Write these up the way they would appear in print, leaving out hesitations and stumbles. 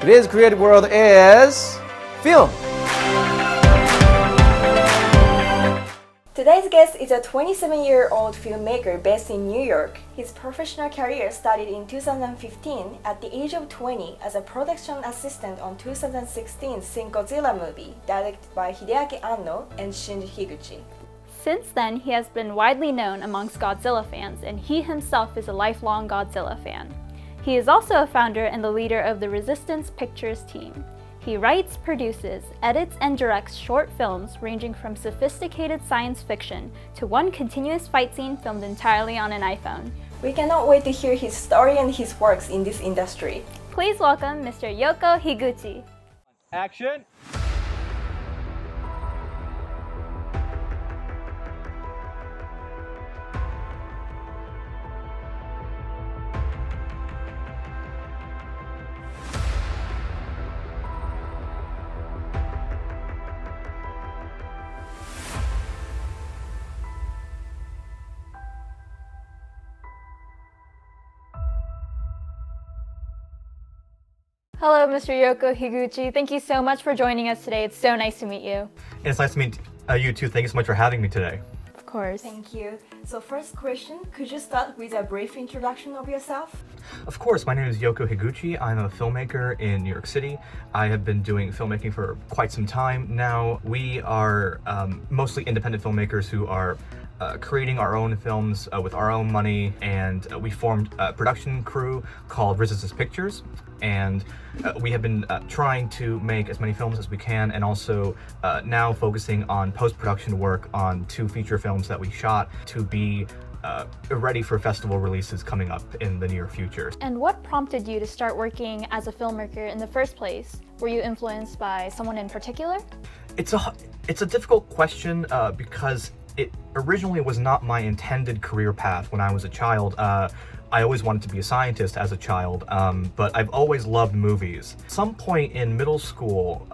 Today's creative world is film. Today's guest is a 27-year-old filmmaker based in New York. His professional career started in 2015 at the age of 20 as a production assistant on 2016's Shin Godzilla movie, directed by Hideaki Anno and Shin Higuchi. Since then, he has been widely known amongst Godzilla fans, and he himself is a lifelong Godzilla fan. He is also a founder and the leader of the Resistance Pictures team. He writes, produces, edits, and directs short films ranging from sophisticated science fiction to one continuous fight scene filmed entirely on an iPhone. We cannot wait to hear his story and his works in this industry. Please welcome Mr. Yoko Higuchi. Action. Hello, Mr. Yoko Higuchi. Thank you so much for joining us today. It's so nice to meet you. It's nice to meet you too. Thank you so much for having me today. Of course. Thank you. So first question, could you start with a brief introduction of yourself? Of course, my name is Yoko Higuchi. I'm a filmmaker in New York City. I have been doing filmmaking for quite some time now. We are mostly independent filmmakers who are creating our own films with our own money, and we formed a production crew called Resistance Pictures, and we have been trying to make as many films as we can, and also now focusing on post-production work on 2 feature films that we shot to be ready for festival releases coming up in the near future. And what prompted you to start working as a filmmaker in the first place? Were you influenced by someone in particular? It's a difficult question because it originally was not my intended career path when I was a child. I always wanted to be a scientist as a child, but I've always loved movies. At some point in middle school,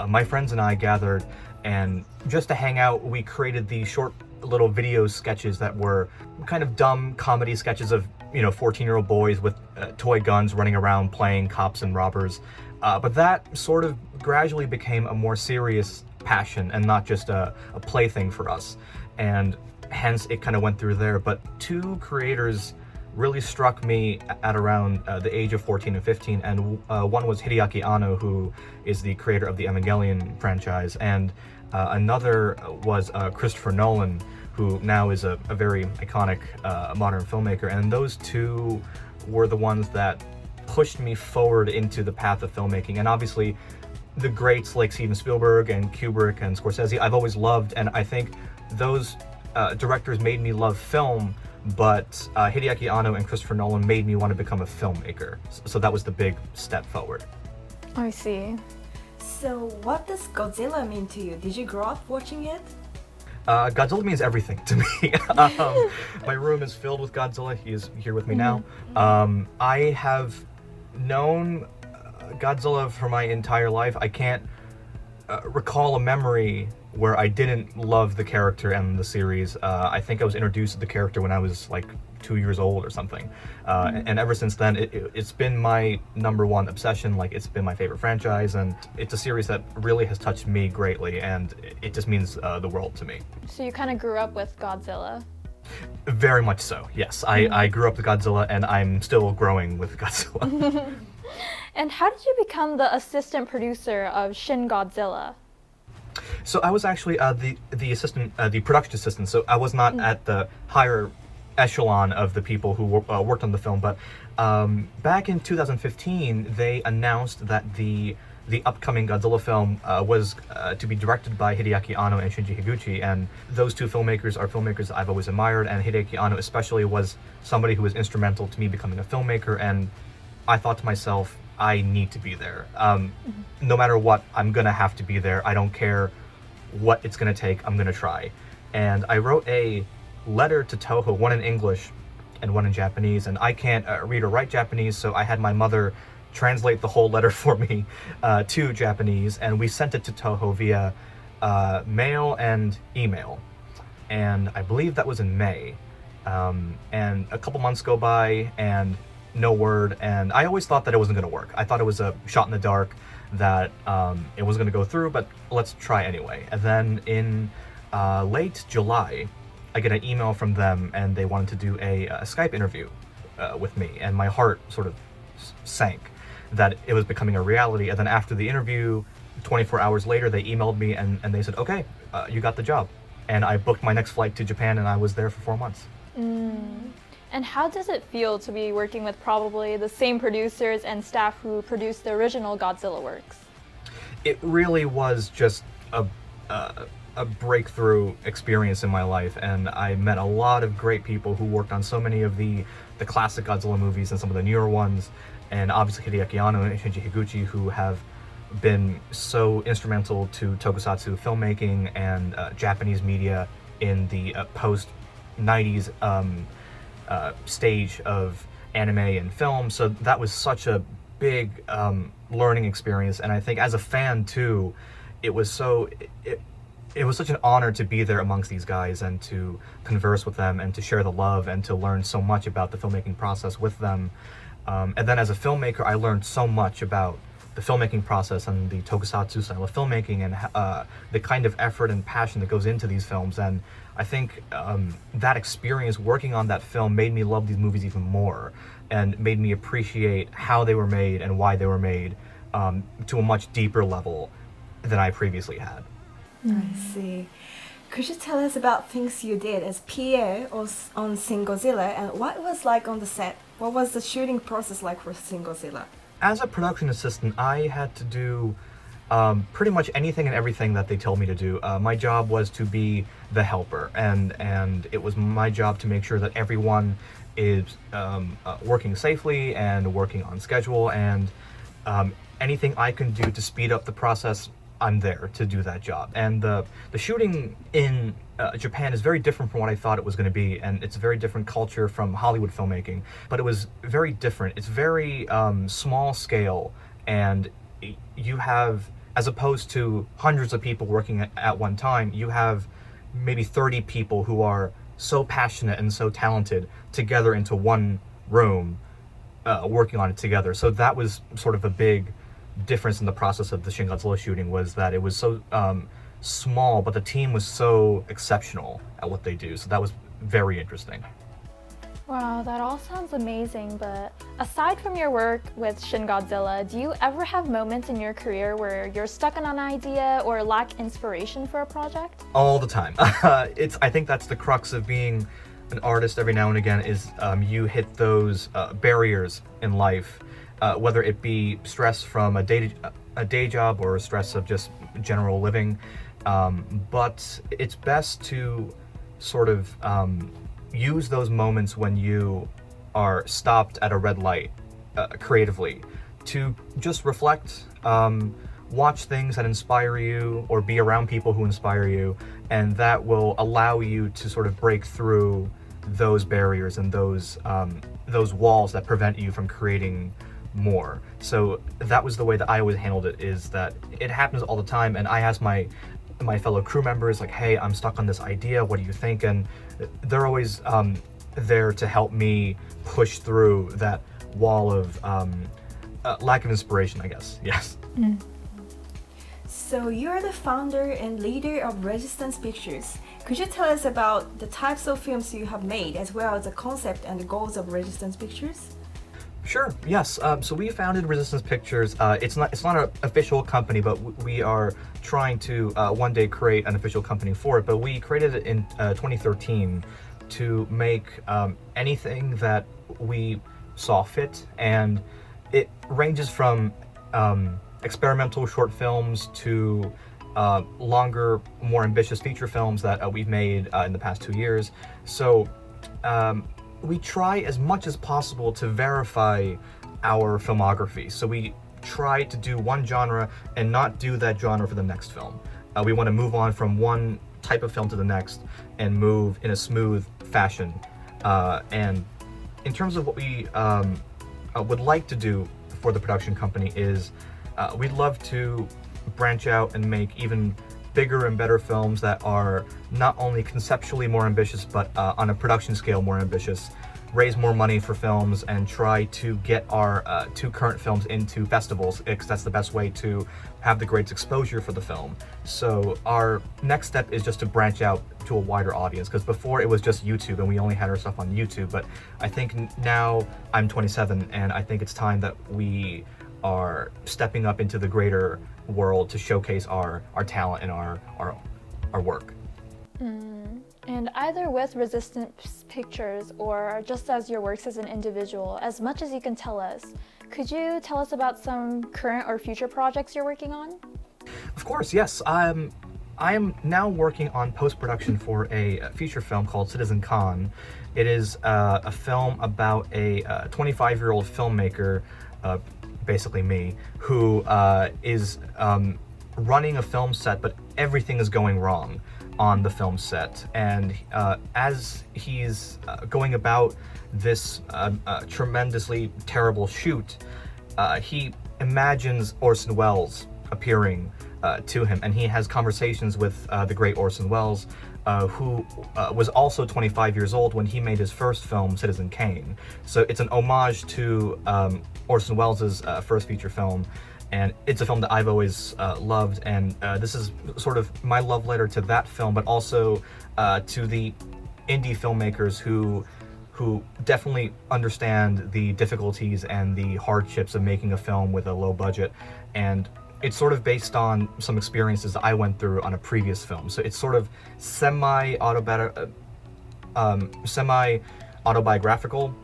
my friends and I gathered, and just to hang out, we created these short little video sketches that were kind of dumb comedy sketches of 14-year-old boys with toy guns running around playing cops and robbers. But that sort of gradually became a more serious passion and not just a plaything for us. And hence it kind of went through there. But 2 creators really struck me at around the age of 14 and 15, and one was Hideaki Anno, who is the creator of the Evangelion franchise, and another was Christopher Nolan, who now is a very iconic modern filmmaker. And those 2 were the ones that pushed me forward into the path of filmmaking. And obviously the greats like Steven Spielberg and Kubrick and Scorsese I've always loved, and I think those directors made me love film, but Hideaki Anno and Christopher Nolan made me want to become a filmmaker. So that was the big step forward. I see. So what does Godzilla mean to you? Did you grow up watching it? Godzilla means everything to me. My room is filled with Godzilla. He is here with me now. I have known Godzilla for my entire life. I can't recall a memory where I didn't love the character and the series. I think I was introduced to the character when I was like 2 years old or something. And ever since then, it's been my #1 obsession. Like, it's been my favorite franchise, and it's a series that really has touched me greatly, and it just means the world to me. So you kind of grew up with Godzilla? Very much so, yes. I grew up with Godzilla, and I'm still growing with Godzilla. And how did you become the assistant producer of Shin Godzilla? So I was actually the assistant, the production assistant. So I was not at the higher echelon of the people who worked on the film. But back in 2015, they announced that the upcoming Godzilla film was to be directed by Hideaki Anno and Shinji Higuchi, and those 2 filmmakers are filmmakers I've always admired, and Hideaki Anno especially was somebody who was instrumental to me becoming a filmmaker. And I thought to myself, I need to be there. No matter what, I'm gonna have to be there. I don't care what it's gonna take, I'm gonna try. And I wrote a letter to Toho, one in English and one in Japanese, and I can't read or write Japanese, so I had my mother translate the whole letter for me to Japanese, and we sent it to Toho via mail and email. And I believe that was in May. And a couple months go by, and no word, and I always thought that it wasn't going to work. I thought it was a shot in the dark, that it wasn't going to go through, but let's try anyway. And then in late July, I get an email from them, and they wanted to do a Skype interview with me, and my heart sort of sank that it was becoming a reality. And then after the interview, 24 hours later, they emailed me and they said, okay, you got the job. And I booked my next flight to Japan, and I was there for 4 months. And how does it feel to be working with probably the same producers and staff who produced the original Godzilla works? It really was just a breakthrough experience in my life, and I met a lot of great people who worked on so many of the classic Godzilla movies and some of the newer ones, and obviously Hideaki Anno and Shin Higuchi, who have been so instrumental to tokusatsu filmmaking and Japanese media in the post-90s stage of anime and film. So that was such a big learning experience, and I think as a fan too, it was such an honor to be there amongst these guys and to converse with them and to share the love and to learn so much about the filmmaking process with them. And then as a filmmaker, I learned so much about the filmmaking process and the tokusatsu style of filmmaking and the kind of effort and passion that goes into these films. And I think that experience working on that film made me love these movies even more and made me appreciate how they were made and why they were made to a much deeper level than I previously had. I see. Could you tell us about things you did as PA on Shin Godzilla, and what it was like on the set? What was the shooting process like for Shin Godzilla? As a production assistant, I had to do pretty much anything and everything that they told me to do. My job was to be the helper, and it was my job to make sure that everyone is working safely and working on schedule, and anything I can do to speed up the process, I'm there to do that job. And the shooting in Japan is very different from what I thought it was going to be, and it's a very different culture from Hollywood filmmaking, but it was very different. It's very small scale, and you have, as opposed to hundreds of people working at one time, you have maybe 30 people who are so passionate and so talented together into one room working on it together. So that was sort of a big difference in the process of the Shin Godzilla shooting, was that it was so small, but the team was so exceptional at what they do. So that was very interesting. Wow, that all sounds amazing, but aside from your work with Shin Godzilla, do you ever have moments in your career where you're stuck on an idea or lack inspiration for a project? All the time. I think that's the crux of being an artist every now and again, is you hit those barriers in life, whether it be stress from a day job or stress of just general living. But it's best to sort of use those moments when you are stopped at a red light creatively to just reflect, watch things that inspire you or be around people who inspire you, and that will allow you to sort of break through those barriers and those walls that prevent you from creating more. So that was the way that I always handled it, is that it happens all the time, and I ask my fellow crew members, like, hey, I'm stuck on this idea, what do you think? And they're always there to help me push through that wall of lack of inspiration, I guess. Yes. So you're the founder and leader of Resistance Pictures. Could you tell us about the types of films you have made, as well as the concept and the goals of Resistance Pictures? Sure. Yes. So we founded Resistance Pictures. It's not an official company, but we are trying to one day create an official company for it. But we created it in 2013 to make anything that we saw fit, and it ranges from experimental short films to longer, more ambitious feature films that we've made in the past 2 years. So we try as much as possible to verify our filmography. So we try to do one genre and not do that genre for the next film. We want to move on from one type of film to the next and move in a smooth fashion. And in terms of what we would like to do for the production company is we'd love to branch out and make even bigger and better films that are not only conceptually more ambitious, but on a production scale more ambitious raise more money for films and try to get our two current films into festivals, because that's the best way to have the greatest exposure for the film. So our next step is just to branch out to a wider audience, because before it was just YouTube and we only had our stuff on YouTube. But I think now I'm 27 and I think it's time that we are stepping up into the greater world to showcase our talent and our work. And either with Resistance Pictures or just as your works as an individual, as much as you can tell us, could you tell us about some current or future projects you're working on? Of course, yes. I am now working on post-production for a feature film called Citizen Khan. It is a film about a 25-year-old filmmaker, basically me, who is running a film set, but everything is going wrong on the film set. And as he's going about this tremendously terrible shoot, he imagines Orson Welles appearing to him, and he has conversations with the great Orson Welles, who was also 25 years old when he made his first film, Citizen Kane. So it's an homage to Orson Welles' first feature film, and it's a film that I've always loved, and this is sort of my love letter to that film, but also to the indie filmmakers who definitely understand the difficulties and the hardships of making a film with a low budget. And it's sort of based on some experiences that I went through on a previous film. So it's sort of semi-autobiographical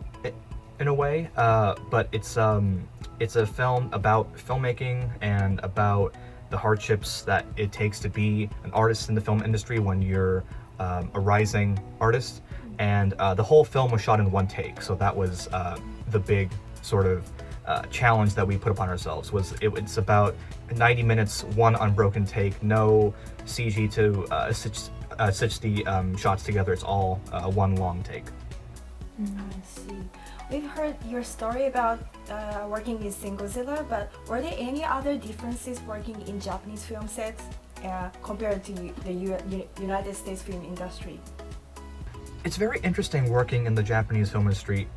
in a way, but it's a film about filmmaking and about the hardships that it takes to be an artist in the film industry when you're a rising artist. And the whole film was shot in one take, so that was the big sort of challenge that we put upon ourselves. It's about 90 minutes, one unbroken take, no CG to stitch the shots together. It's all one long take. I see. We've heard your story about working in Shin Godzilla, but were there any other differences working in Japanese film sets compared to the United States film industry? It's very interesting working in the Japanese film industry.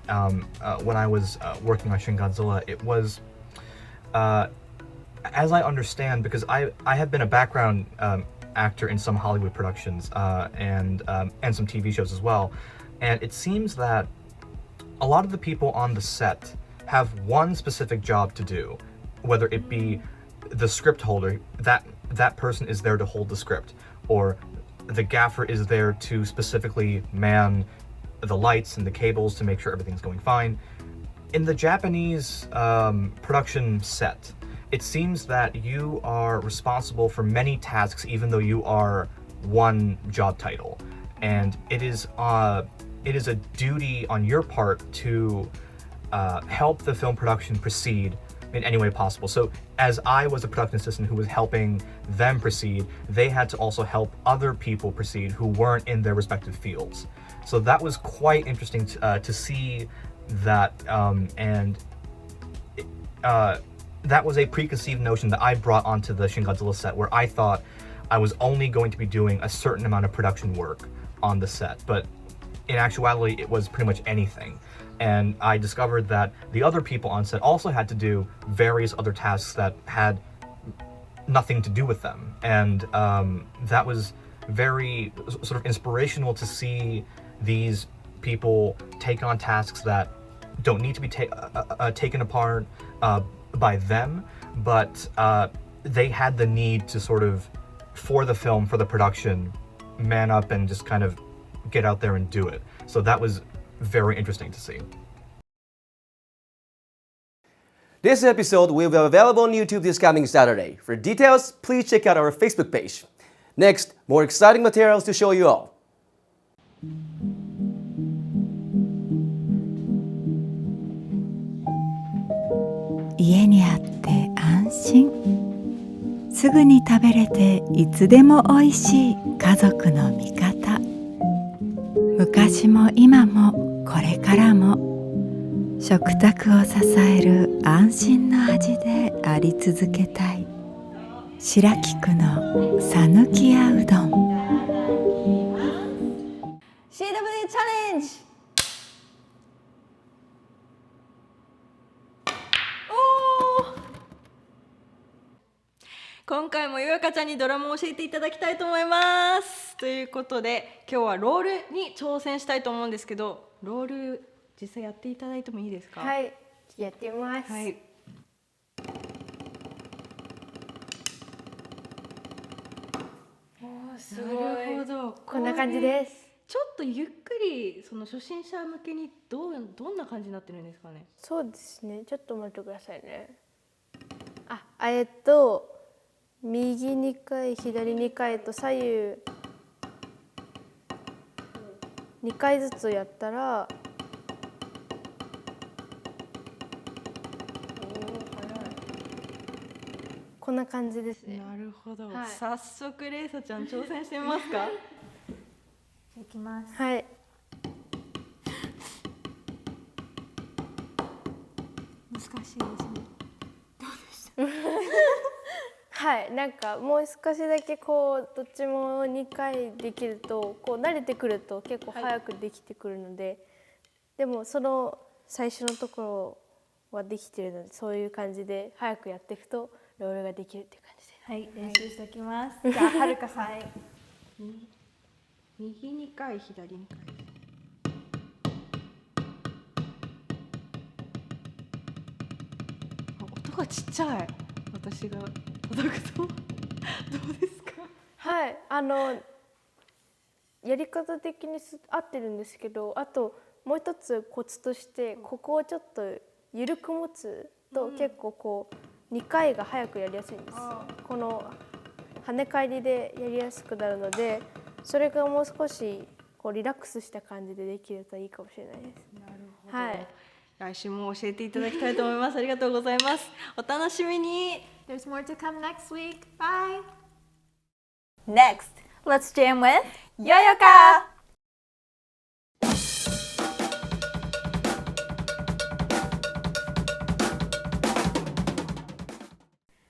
When I was working on Shin Godzilla, it was, as I understand, because I have been a background actor in some Hollywood productions and some TV shows as well, and it seems that a lot of the people on the set have one specific job to do, whether it be the script holder, that person is there to hold the script, or the gaffer is there to specifically man the lights and the cables to make sure everything's going fine. In the Japanese production set, it seems that you are responsible for many tasks even though you are one job title. And it is a duty on your part to help the film production proceed in any way possible. So as I was a production assistant who was helping them proceed, they had to also help other people proceed who weren't in their respective fields. So that was quite interesting to see that, and that was a preconceived notion that I brought onto the Shin Godzilla set, where I thought I was only going to be doing a certain amount of production work on the set, but in actuality it was pretty much anything. And I discovered that the other people on set also had to do various other tasks that had nothing to do with them. And that was very sort of inspirational to see these people take on tasks that don't need to be taken apart by them, but they had the need to sort of, for the film, for the production, man up and just kind of get out there and do it. So that was very interesting to see. This episode will be available on YouTube this coming Saturday. For details, please check out our Facebook page. Next, more exciting materials to show you all. 家にあって安心。すぐに食べれていつでもおいしい家族の味方。昔も今もこれからも食卓を支える安心の味であり続けたい。白菊のさぬきやうどん。CW チャレンジ今回もよよかちゃんにドラムを教えていただきたいと思います。ということで今日はロールに挑戦したいと思うんですけど、ロール実際やっていただいてもいいですか？はい、やってみます。はい。おー、すごい。なるほど。こんな感じです。ちょっとゆっくりその初心者向けにどんな感じになってるんですかね？そうですね。ちょっと待ってくださいね。右2回、左2回と左右2回ずつやったら、こんな感じですね。なるほど。はい、早速レイサちゃん挑戦してみますか？いきます。はい。難しいですね。はい、なんかもう少しだけこうどっちも2回できるとこう慣れてくると結構早くできてくるので、でもその最初のところはできてるので、そういう感じで早くやっていくとロールができるっていう感じです。はい、練習しておきます。じゃあはるかさん。右2回、左2回。音がちっちゃい。私が叩くとどうですか？はい、やり方的に合ってるんですけど、あともう一つコツとして、ここをちょっと緩く持つと結構こう2回が早くやりやすいんです。この跳ね返りでやりやすくなるので、それがもう少しこうリラックスした感じでできるといいかもしれないです。なるほど。はい。来週も教えていただきたいと思います。ありがとうございます。お楽しみに。There's more to come next week. Bye. Next, Let's jam with yoyoka.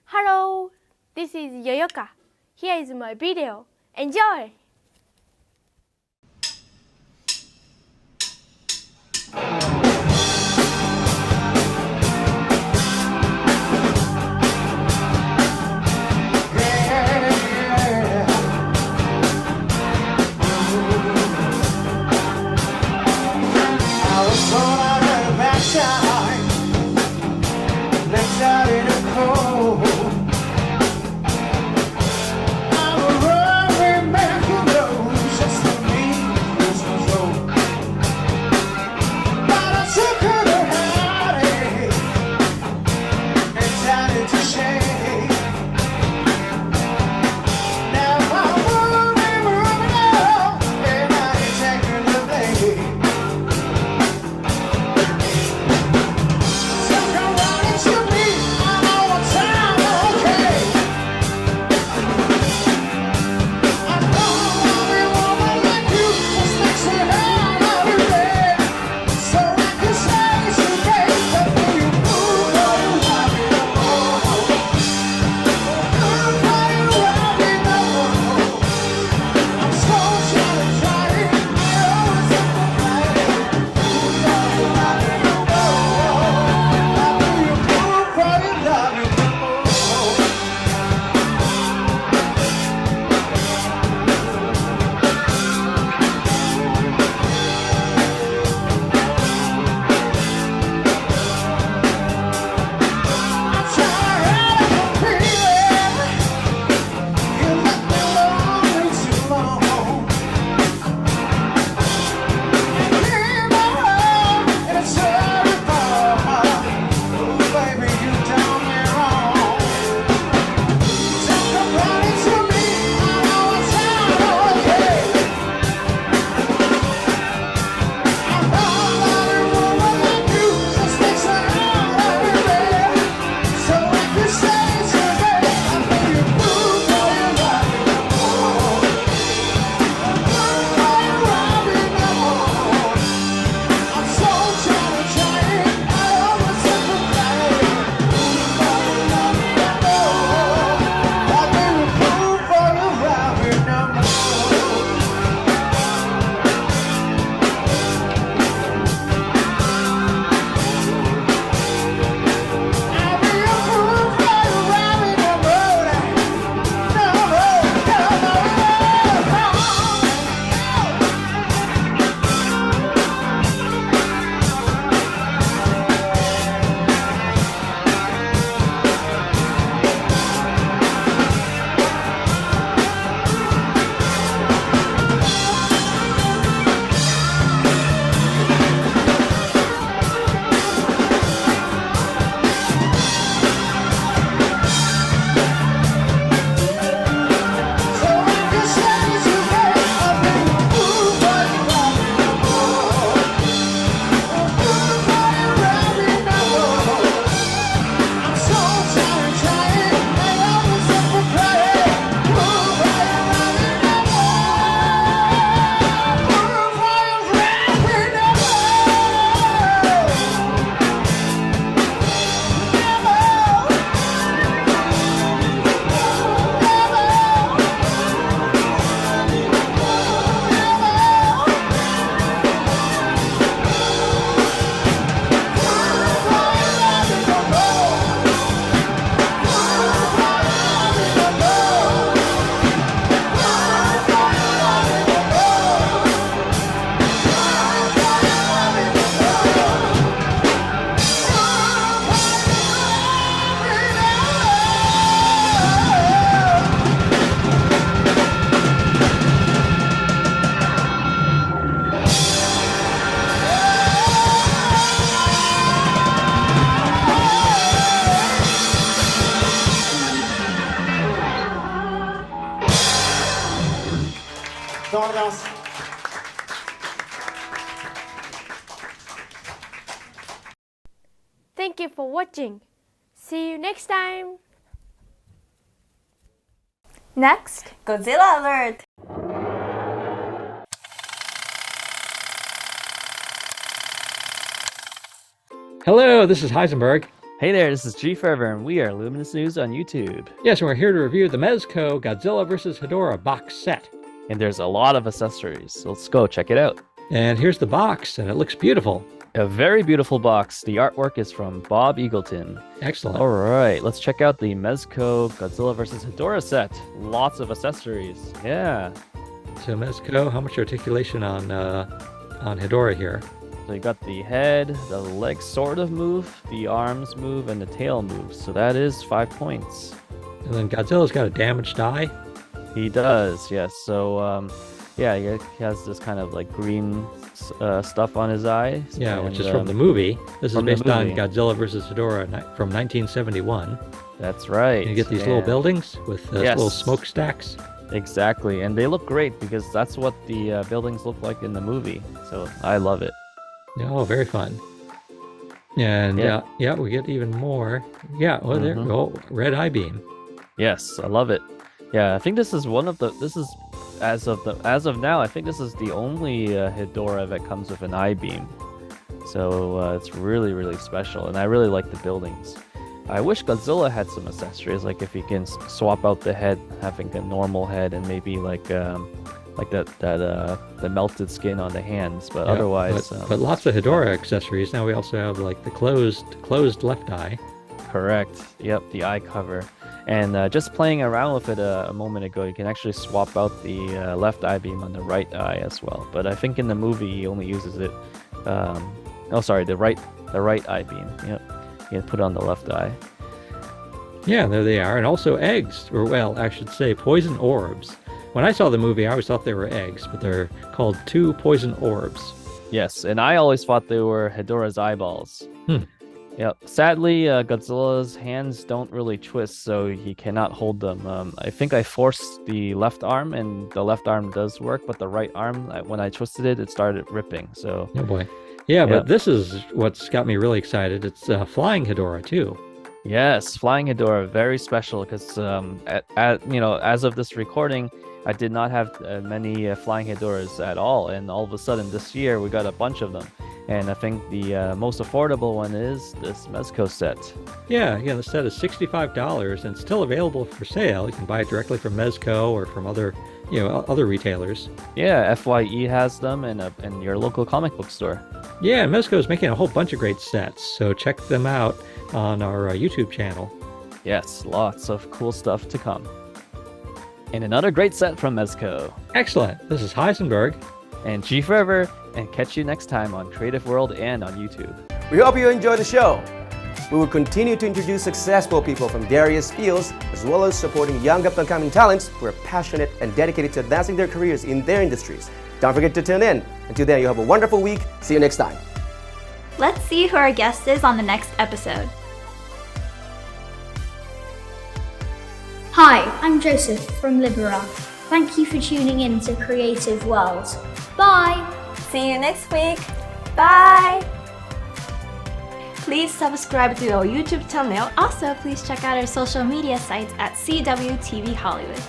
Hello, this is Yoyoka. Here is my video. Enjoy! Thank you for watching. See you next time. Next, Godzilla alert! Hello, this is Heisenberg. Hey there, this is G Forever, and we are Luminous News on YouTube. Yes, and we're here to review the Mezco Godzilla vs. Hedorah box set. And there's a lot of accessories, so let's go check it out. And here's the box, and it looks beautiful. A very beautiful box. The artwork is from Bob Eagleton. Excellent. All right, let's check out the Mezco Godzilla vs. Hedorah set. Lots of accessories. Yeah. So Mezco, how much articulation on Hedorah here? So you got the head, the legs sort of move, the arms move, and the tail moves. So that is 5 points. And then Godzilla's got a damaged eye. He does, yes. So, yeah, he has this kind of like green stuff on his eyes. Yeah, and, which is from the movie. This is based on movie. Godzilla vs. Hedorah from 1971. That's right. And you get these little buildings with little smokestacks. Exactly, and they look great because that's what the buildings look like in the movie. So I love it. Oh, very fun. And yeah, we get even more. Yeah, well, there we go. Red eye beam. Yes, I love it. Yeah, I think this is as of now, I think this is the only Hedorah that comes with an eye beam. So it's really, really special, and I really like the buildings. I wish Godzilla had some accessories, like if he can swap out the head, having a normal head, and maybe like the melted skin on the hands. But otherwise, but lots of Hedorah accessories. Now we also have like the closed left eye. Correct. Yep, the eye cover. And just playing around with it a moment ago, you can actually swap out the left eye beam on the right eye as well. But I think in the movie he only uses it. The right eye beam. Yep. You can put on the left eye. Yeah, there they are. And also eggs, or well, I should say poison orbs. When I saw the movie, I always thought they were eggs, but they're called 2 poison orbs. Yes, and I always thought they were Hedorah's eyeballs. Yep. Sadly, Godzilla's hands don't really twist, so he cannot hold them. I think I forced the left arm, and the left arm does work, but the right arm, when I twisted it, it started ripping. So. Oh boy. Yeah, but this is what's got me really excited. It's flying Hedorah too. Yes, flying Hedorah, very special because as of this recording, I did not have many flying Hedorahs at all, and all of a sudden this year we got a bunch of them. And I think the most affordable one is this Mezco set. Yeah, the set is $65 and still available for sale. You can buy it directly from Mezco or from other retailers. Yeah, FYE has them in your local comic book store. Yeah, Mezco is making a whole bunch of great sets, so check them out on our YouTube channel. Yes, lots of cool stuff to come. And another great set from Mezco. Excellent. This is Heisenberg. And G Forever, and catch you next time on Creative World and on YouTube. We hope you enjoyed the show. We will continue to introduce successful people from various fields, as well as supporting young up-and-coming talents who are passionate and dedicated to advancing their careers in their industries. Don't forget to tune in. Until then, you have a wonderful week. See you next time. Let's see who our guest is on the next episode. Hi, I'm Joseph from Libera. Thank you for tuning in to Creative World. Bye! See you next week. Bye! Please subscribe to our YouTube channel. Also, please check out our social media sites at CWTV Hollywood.